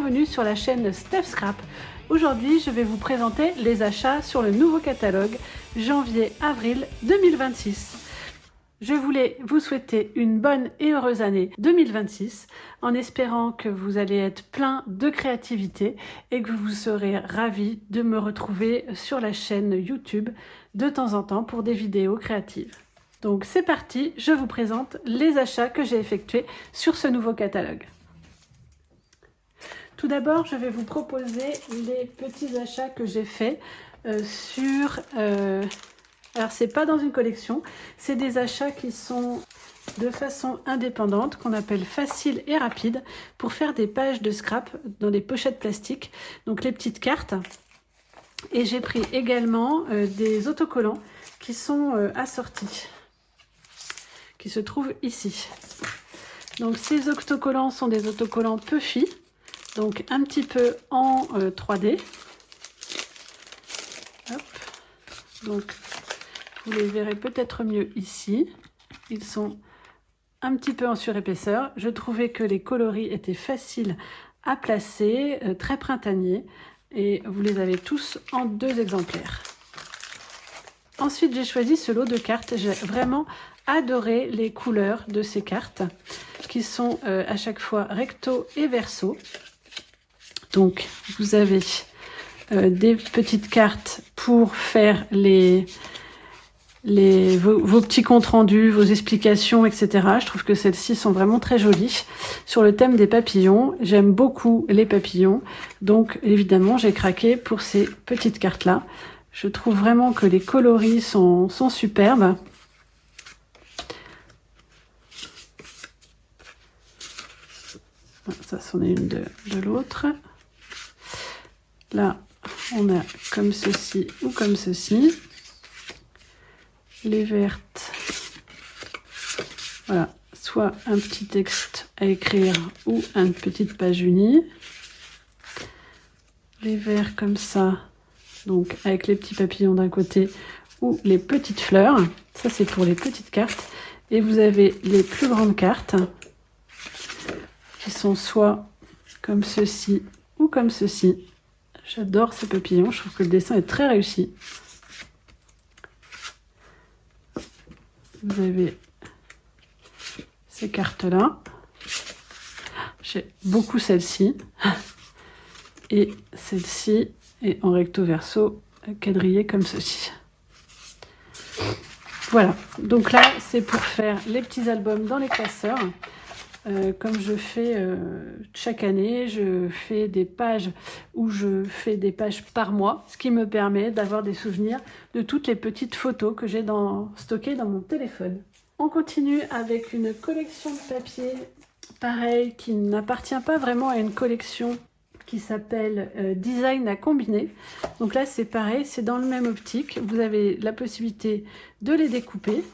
bienvenue sur la chaîne Steph Scrap. Aujourd'hui, je vais vous présenter les achats sur le nouveau catalogue janvier-avril 2026. Je voulais vous souhaiter une bonne et heureuse année 2026 en espérant que vous allez être plein de créativité et que vous serez ravis de me retrouver sur la chaîne YouTube de temps en temps pour des vidéos créatives. Donc c'est parti, je vous présente les achats que j'ai effectués sur ce nouveau catalogue. Tout d'abord, je vais vous proposer les petits achats que j'ai faits alors c'est pas dans une collection, c'est des achats qui sont de façon indépendante, qu'on appelle facile et rapide, pour faire des pages de scrap dans des pochettes plastiques, donc les petites cartes. Et j'ai pris également des autocollants qui sont assortis, qui se trouvent ici. Donc ces autocollants sont des autocollants Puffy, donc un petit peu en 3D. Hop. Donc vous les verrez peut-être mieux ici. Ils sont un petit peu en surépaisseur. Je trouvais que les coloris étaient faciles à placer, très printaniers, et vous les avez tous en 2 exemplaires. Ensuite, j'ai choisi ce lot de cartes. J'ai vraiment adoré les couleurs de ces cartes qui sont à chaque fois recto et verso. Donc, vous avez des petites cartes pour faire vos petits comptes rendus, vos explications, etc. Je trouve que celles-ci sont vraiment très jolies. Sur le thème des papillons, j'aime beaucoup les papillons. Donc, évidemment, j'ai craqué pour ces petites cartes-là. Je trouve vraiment que les coloris sont superbes. Ça, c'en est une de l'autre. Là, on a comme ceci ou comme ceci. Les vertes, voilà, soit un petit texte à écrire ou une petite page unie. Les verts comme ça, donc avec les petits papillons d'un côté ou les petites fleurs. Ça, c'est pour les petites cartes. Et vous avez les plus grandes cartes qui sont soit comme ceci ou comme ceci. J'adore ces papillons, je trouve que le dessin est très réussi. Vous avez ces cartes-là. J'ai beaucoup celle-ci. Et celle-ci est en recto verso, quadrillée comme ceci. Voilà, donc là, c'est pour faire les petits albums dans les classeurs. Comme je fais chaque année, je fais des pages où je fais des pages par mois, ce qui me permet d'avoir des souvenirs de toutes les petites photos que j'ai stockées dans mon téléphone. On continue avec une collection de papier, pareil, qui n'appartient pas vraiment à une collection qui s'appelle Design à combiner. Donc là, c'est pareil, c'est dans le même optique. Vous avez la possibilité de les découper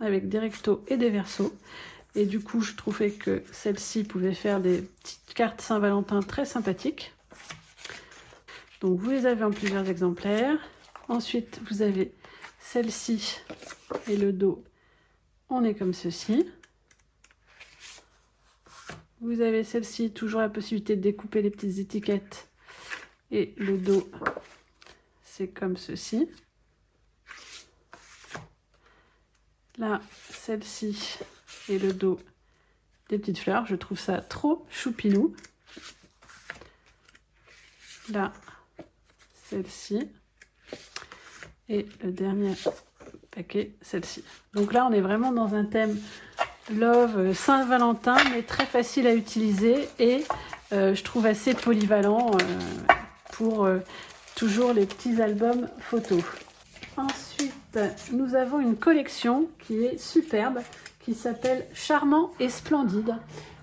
avec des rectos et des versos. Et du coup, je trouvais que celle-ci pouvait faire des petites cartes Saint-Valentin très sympathiques. Donc, vous les avez en plusieurs exemplaires. Ensuite, vous avez celle-ci et le dos. On est comme ceci. Vous avez celle-ci, toujours la possibilité de découper les petites étiquettes. Et le dos, c'est comme ceci. Là, celle-ci et le dos des petites fleurs, je trouve ça trop choupinou. Là, celle-ci et le dernier paquet, celle-ci. Donc là, on est vraiment dans un thème Love Saint-Valentin, mais très facile à utiliser et je trouve assez polyvalent pour toujours les petits albums photos. Ensuite, nous avons une collection qui est superbe, qui s'appelle Charmant et Splendide,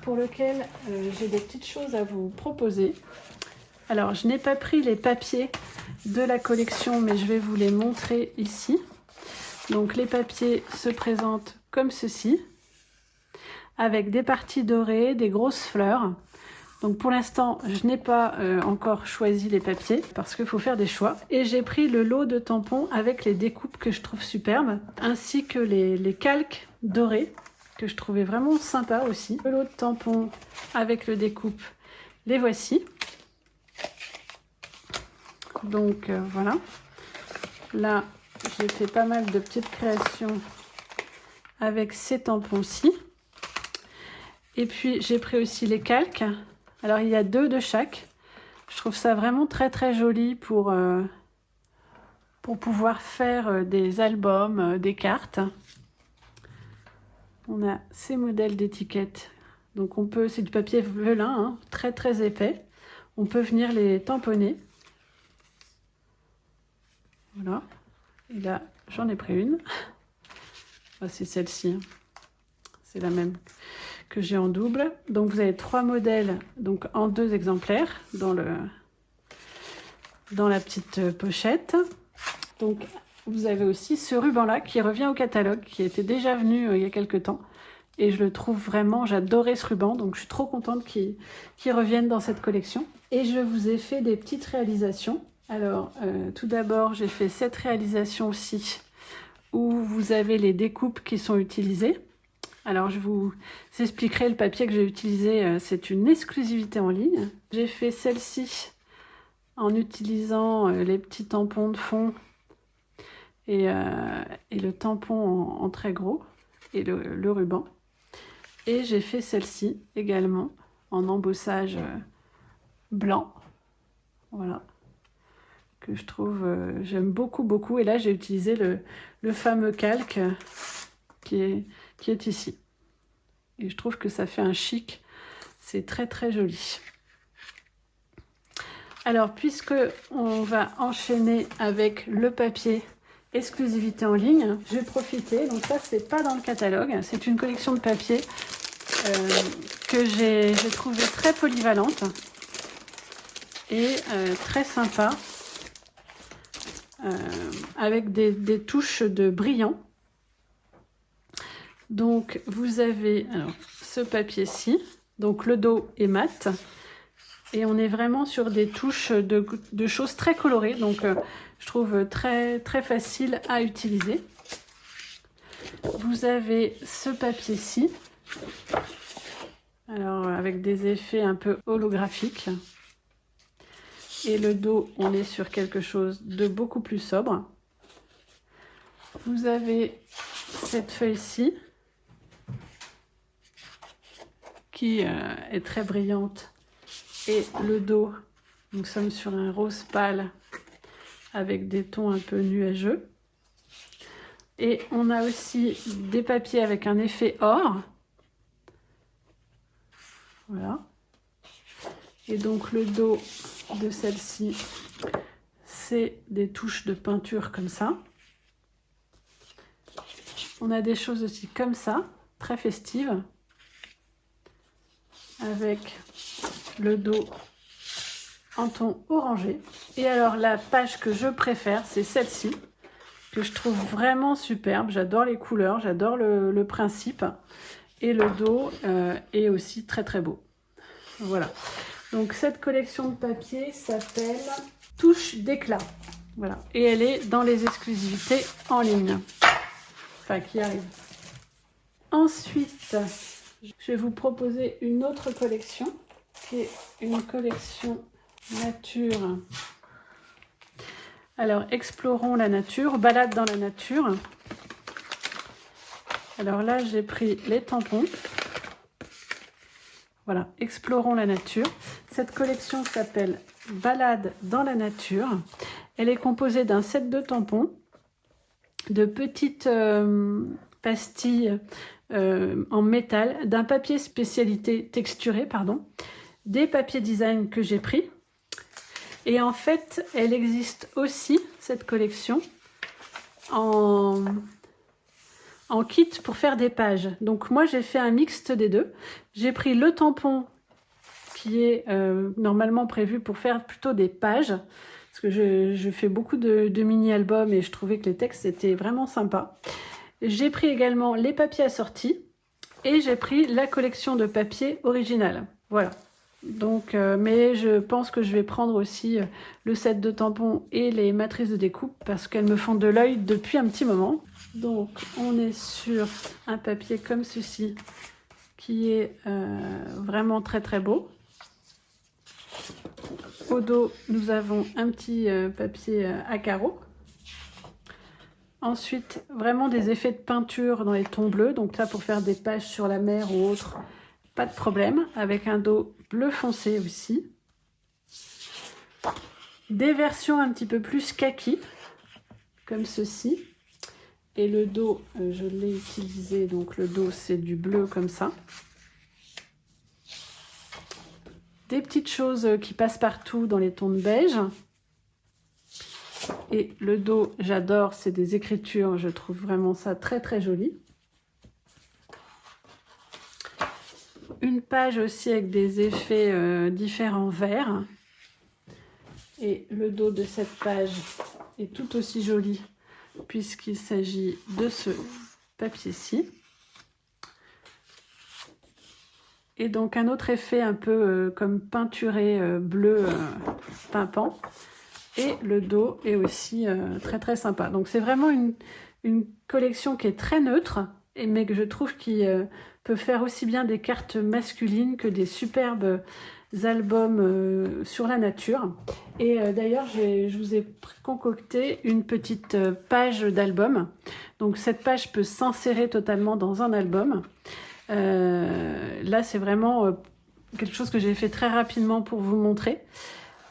pour lequel j'ai des petites choses à vous proposer. Alors, je n'ai pas pris les papiers de la collection, mais je vais vous les montrer ici. Donc, les papiers se présentent comme ceci, avec des parties dorées, des grosses fleurs. Donc pour l'instant, je n'ai pas encore choisi les papiers parce qu'il faut faire des choix. Et j'ai pris le lot de tampons avec les découpes que je trouve superbes, ainsi que les calques dorés que je trouvais vraiment sympa aussi. Le lot de tampons avec le découpe Les voici. Donc voilà. Là, j'ai fait pas mal de petites créations avec ces tampons-ci. Et puis, j'ai pris aussi les calques. Alors, il y a 2 de chaque. Je trouve ça vraiment très, très joli pour pouvoir faire des albums, des cartes. On a ces modèles d'étiquettes. Donc, on peut, c'est du papier velin, hein, très, très épais. On peut venir les tamponner. Voilà. Et là, j'en ai pris une. Ah, c'est celle-ci. C'est la même que j'ai en double. Donc, vous avez 3 modèles donc en 2 exemplaires dans la petite pochette. Donc, vous avez aussi ce ruban-là qui revient au catalogue, qui était déjà venu il y a quelques temps. Et je le trouve vraiment, j'adorais ce ruban, donc je suis trop contente qu'il revienne dans cette collection. Et je vous ai fait des petites réalisations. Alors, tout d'abord, j'ai fait cette réalisation aussi, où vous avez les découpes qui sont utilisées. Alors, je vous expliquerai le papier que j'ai utilisé, c'est une exclusivité en ligne. J'ai fait celle-ci en utilisant les petits tampons de fond et le tampon en très gros et le ruban. Et j'ai fait celle-ci également en embossage blanc. Voilà. Que je trouve, j'aime beaucoup, beaucoup. Et là, j'ai utilisé le fameux calque qui est ici. Et je trouve que ça fait un chic. C'est très, très joli. Alors, puisque on va enchaîner avec le papier exclusivité en ligne, je vais profiter. Donc ça, c'est pas dans le catalogue. C'est une collection de papier que j'ai trouvé très polyvalente et très sympa. Avec des touches de brillant. Donc vous avez alors, ce papier-ci, donc le dos est mat, et on est vraiment sur des touches de choses très colorées, donc je trouve très, très facile à utiliser. Vous avez ce papier-ci, alors avec des effets un peu holographiques. Et le dos, on est sur quelque chose de beaucoup plus sobre. Vous avez cette feuille-ci qui est très brillante. Et le dos, nous sommes sur un rose pâle avec des tons un peu nuageux. Et on a aussi des papiers avec un effet or. Voilà. Et donc le dos de celle-ci, c'est des touches de peinture comme ça. On a des choses aussi comme ça, très festives, avec le dos en ton orangé. Et alors la page que je préfère, c'est celle-ci, que je trouve vraiment superbe. J'adore les couleurs, j'adore le principe. Et le dos est aussi très très beau. Voilà. Donc cette collection de papier s'appelle Touche d'éclat. Voilà. Et elle est dans les exclusivités en ligne. Enfin, qui arrivent. Ensuite, je vais vous proposer une autre collection, qui est une collection nature. Alors, explorons la nature, balade dans la nature. Alors là, j'ai pris les tampons. Voilà, explorons la nature. Cette collection s'appelle Balade dans la nature. Elle est composée d'un set de tampons, de petites pastilles en métal, d'un papier spécialité texturé, pardon, des papiers design que j'ai pris. Et en fait, elle existe aussi, cette collection, en kit pour faire des pages. Donc moi, j'ai fait un mixte des deux. J'ai pris le tampon qui est normalement prévu pour faire plutôt des pages, parce que je fais beaucoup de mini-albums et je trouvais que les textes étaient vraiment sympas. J'ai pris également les papiers assortis et j'ai pris la collection de papier originale. Voilà. Donc, mais je pense que je vais prendre aussi le set de tampons et les matrices de découpe parce qu'elles me font de l'œil depuis un petit moment. Donc, on est sur un papier comme ceci qui est vraiment très très beau. Au dos, nous avons un petit papier à carreaux. Ensuite, vraiment des effets de peinture dans les tons bleus. Donc là, pour faire des pages sur la mer ou autre, pas de problème. Avec un dos bleu foncé aussi. Des versions un petit peu plus kaki, comme ceci. Et le dos, je l'ai utilisé. Donc le dos, c'est du bleu comme ça. Des petites choses qui passent partout dans les tons de beige. Et le dos, j'adore, c'est des écritures, je trouve vraiment ça très très joli. Une page aussi avec des effets différents verts. Et le dos de cette page est tout aussi joli puisqu'il s'agit de ce papier-ci. Et donc un autre effet un peu comme peinturé bleu pimpant. Et le dos est aussi très très sympa. Donc c'est vraiment une collection qui est très neutre, mais que je trouve qui peut faire aussi bien des cartes masculines que des superbes albums sur la nature. Et d'ailleurs, je vous ai concocté une petite page d'album. Donc cette page peut s'insérer totalement dans un album. Là, c'est vraiment quelque chose que j'ai fait très rapidement pour vous montrer.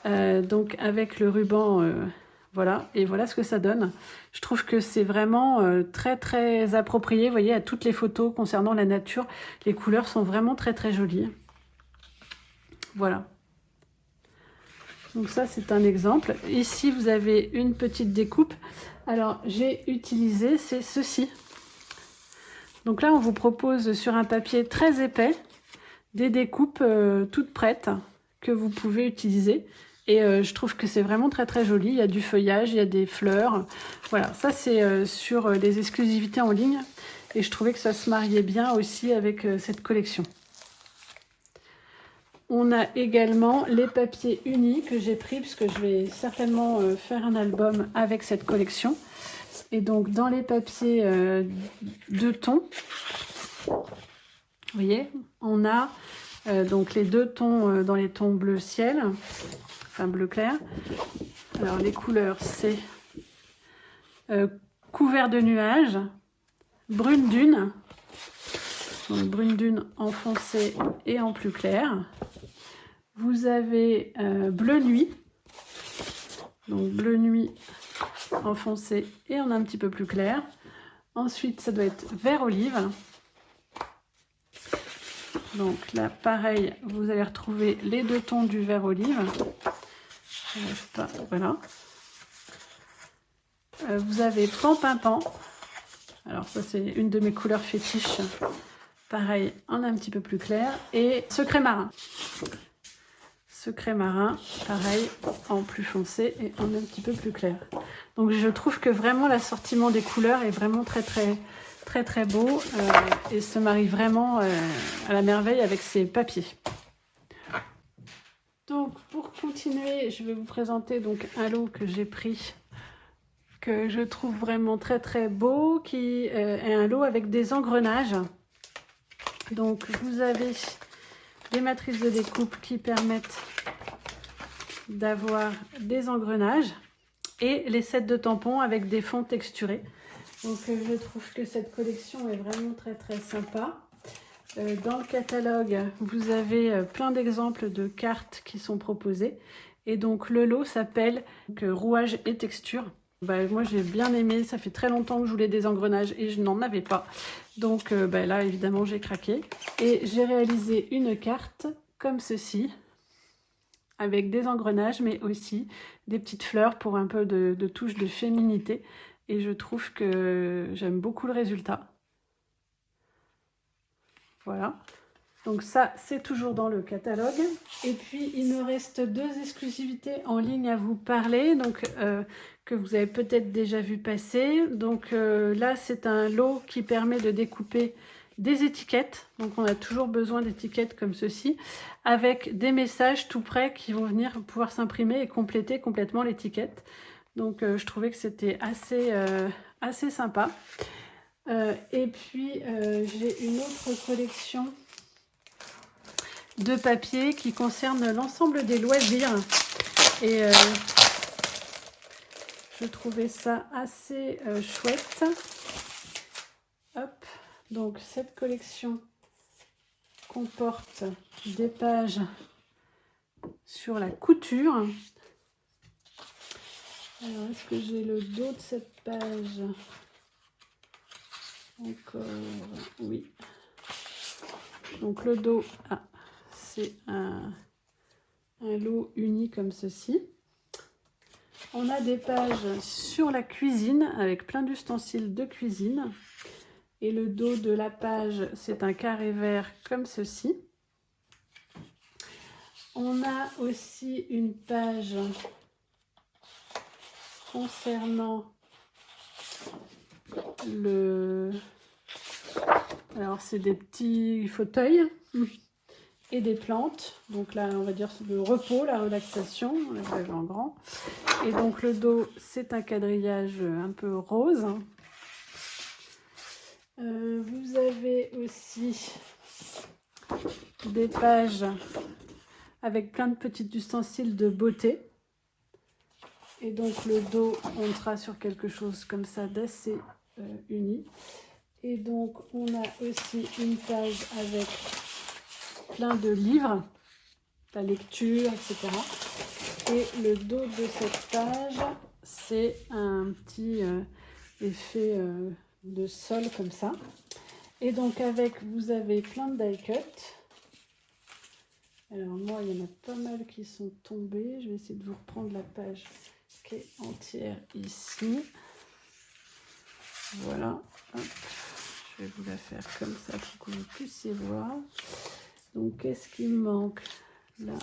Donc avec le ruban, voilà, et voilà ce que ça donne. Je trouve que c'est vraiment très très approprié, vous voyez, à toutes les photos concernant la nature. Les couleurs sont vraiment très très jolies. Voilà. Donc ça, c'est un exemple. Ici, vous avez une petite découpe. Alors, j'ai utilisé, c'est ceci. Donc là, on vous propose sur un papier très épais des découpes toutes prêtes que vous pouvez utiliser. Et je trouve que c'est vraiment très très joli. Il y a du feuillage, il y a des fleurs. Voilà, ça c'est sur les exclusivités en ligne. Et je trouvais que ça se mariait bien aussi avec cette collection. On a également les papiers unis que j'ai pris puisque je vais certainement faire un album avec cette collection. Et donc dans les papiers deux tons, vous voyez, on a donc les deux tons dans les tons bleu ciel, enfin bleu clair. Alors les couleurs c'est couvert de nuages, brune dune, donc brune dune en foncé et en plus clair. Vous avez bleu nuit, donc bleu nuit en foncé et en un petit peu plus clair. Ensuite ça doit être vert olive. Donc là, pareil, vous allez retrouver les deux tons du vert olive. Voilà. Vous avez pan pimpant. Alors ça, c'est une de mes couleurs fétiches. Pareil, en un petit peu plus clair. Et secret marin. Secret marin, pareil, en plus foncé et en un petit peu plus clair. Donc je trouve que vraiment l'assortiment des couleurs est vraiment très très beau et se marie vraiment à la merveille avec ces papiers. Donc pour continuer, je vais vous présenter donc un lot que j'ai pris, que je trouve vraiment très très beau, qui est un lot avec des engrenages. Donc vous avez des matrices de découpe qui permettent d'avoir des engrenages et les sets de tampons avec des fonds texturés. Donc je trouve que cette collection est vraiment très très sympa. Dans le catalogue, vous avez plein d'exemples de cartes qui sont proposées. Et donc le lot s'appelle rouage et texture. Moi j'ai bien aimé, ça fait très longtemps que je voulais des engrenages et je n'en avais pas. Donc là évidemment j'ai craqué. Et j'ai réalisé une carte comme ceci, avec des engrenages mais aussi des petites fleurs pour un peu de touche de féminité. Et je trouve que j'aime beaucoup le résultat. Voilà. Donc ça, c'est toujours dans le catalogue. Et puis, il me reste deux exclusivités en ligne à vous parler, donc que vous avez peut-être déjà vu passer. Donc là, c'est un lot qui permet de découper des étiquettes. Donc on a toujours besoin d'étiquettes comme ceci, avec des messages tout prêts qui vont venir pouvoir s'imprimer et compléter complètement l'étiquette. Donc je trouvais que c'était assez sympa. Et puis j'ai une autre collection de papier qui concerne l'ensemble des loisirs. Et je trouvais ça assez chouette. Hop, donc cette collection comporte des pages sur la couture. Alors, est-ce que j'ai le dos de cette page? Encore, oui. Donc le dos, c'est un lot uni comme ceci. On a des pages sur la cuisine avec plein d'ustensiles de cuisine. Et le dos de la page, c'est un carré vert comme ceci. On a aussi une page concernant alors c'est des petits fauteuils et des plantes. Donc là, on va dire le repos, la relaxation, on l'avait en grand. Et donc le dos, c'est un quadrillage un peu rose. Vous avez aussi des pages avec plein de petits ustensiles de beauté. Et donc le dos, on sera sur quelque chose comme ça d'assez uni. Et donc on a aussi une page avec plein de livres, la lecture, etc. Et le dos de cette page, c'est un petit effet de sol comme ça. Et donc avec, vous avez plein de die cut. Alors moi, il y en a pas mal qui sont tombés. Je vais essayer de vous reprendre la page qui est entière ici. Voilà. Hop. Je vais vous la faire comme ça pour que vous puissiez voir. Donc, qu'est-ce qui me manque là?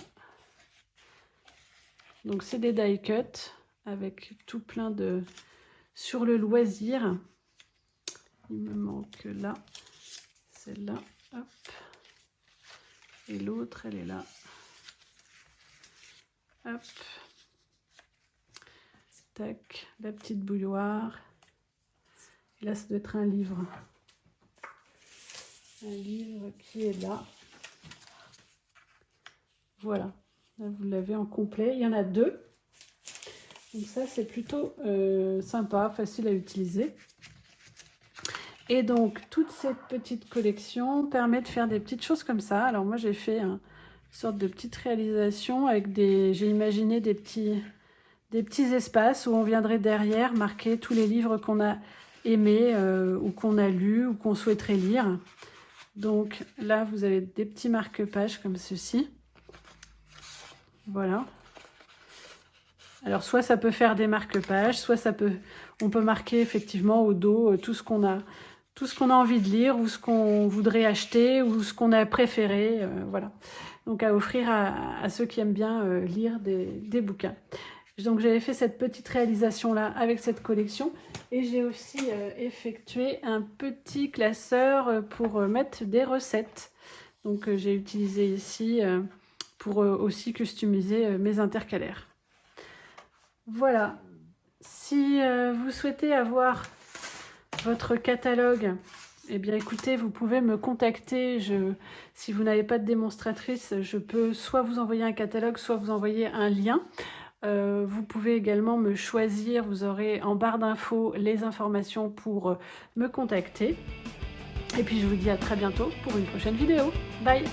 Donc, c'est des die cut avec tout plein de... Sur le loisir, il me manque là, celle-là, hop. Et l'autre, elle est là. Hop. Tac, la petite bouilloire. Et là, ça doit être un livre. Un livre qui est là. Voilà. Là, vous l'avez en complet. Il y en a 2. Donc ça, c'est plutôt sympa, facile à utiliser. Et donc, toute cette petite collection permet de faire des petites choses comme ça. Alors moi, j'ai fait une sorte de petite réalisation avec des... J'ai imaginé des petits espaces où on viendrait derrière marquer tous les livres qu'on a aimés ou qu'on a lus ou qu'on souhaiterait lire. Donc là, vous avez des petits marque-pages comme ceci. Voilà. Alors, soit ça peut faire des marque-pages, soit on peut marquer effectivement au dos tout ce qu'on a envie de lire ou ce qu'on voudrait acheter ou ce qu'on a préféré. Voilà. Donc, à offrir à ceux qui aiment bien lire des bouquins. Donc, j'avais fait cette petite réalisation-là avec cette collection. Et j'ai aussi effectué un petit classeur pour mettre des recettes. Donc, j'ai utilisé ici pour aussi customiser mes intercalaires. Voilà. Si vous souhaitez avoir votre catalogue, eh bien écoutez, vous pouvez me contacter. Si vous n'avez pas de démonstratrice, je peux soit vous envoyer un catalogue, soit vous envoyer un lien. Vous pouvez également me choisir. Vous aurez en barre d'infos les informations pour me contacter. Et puis je vous dis à très bientôt pour une prochaine vidéo. Bye!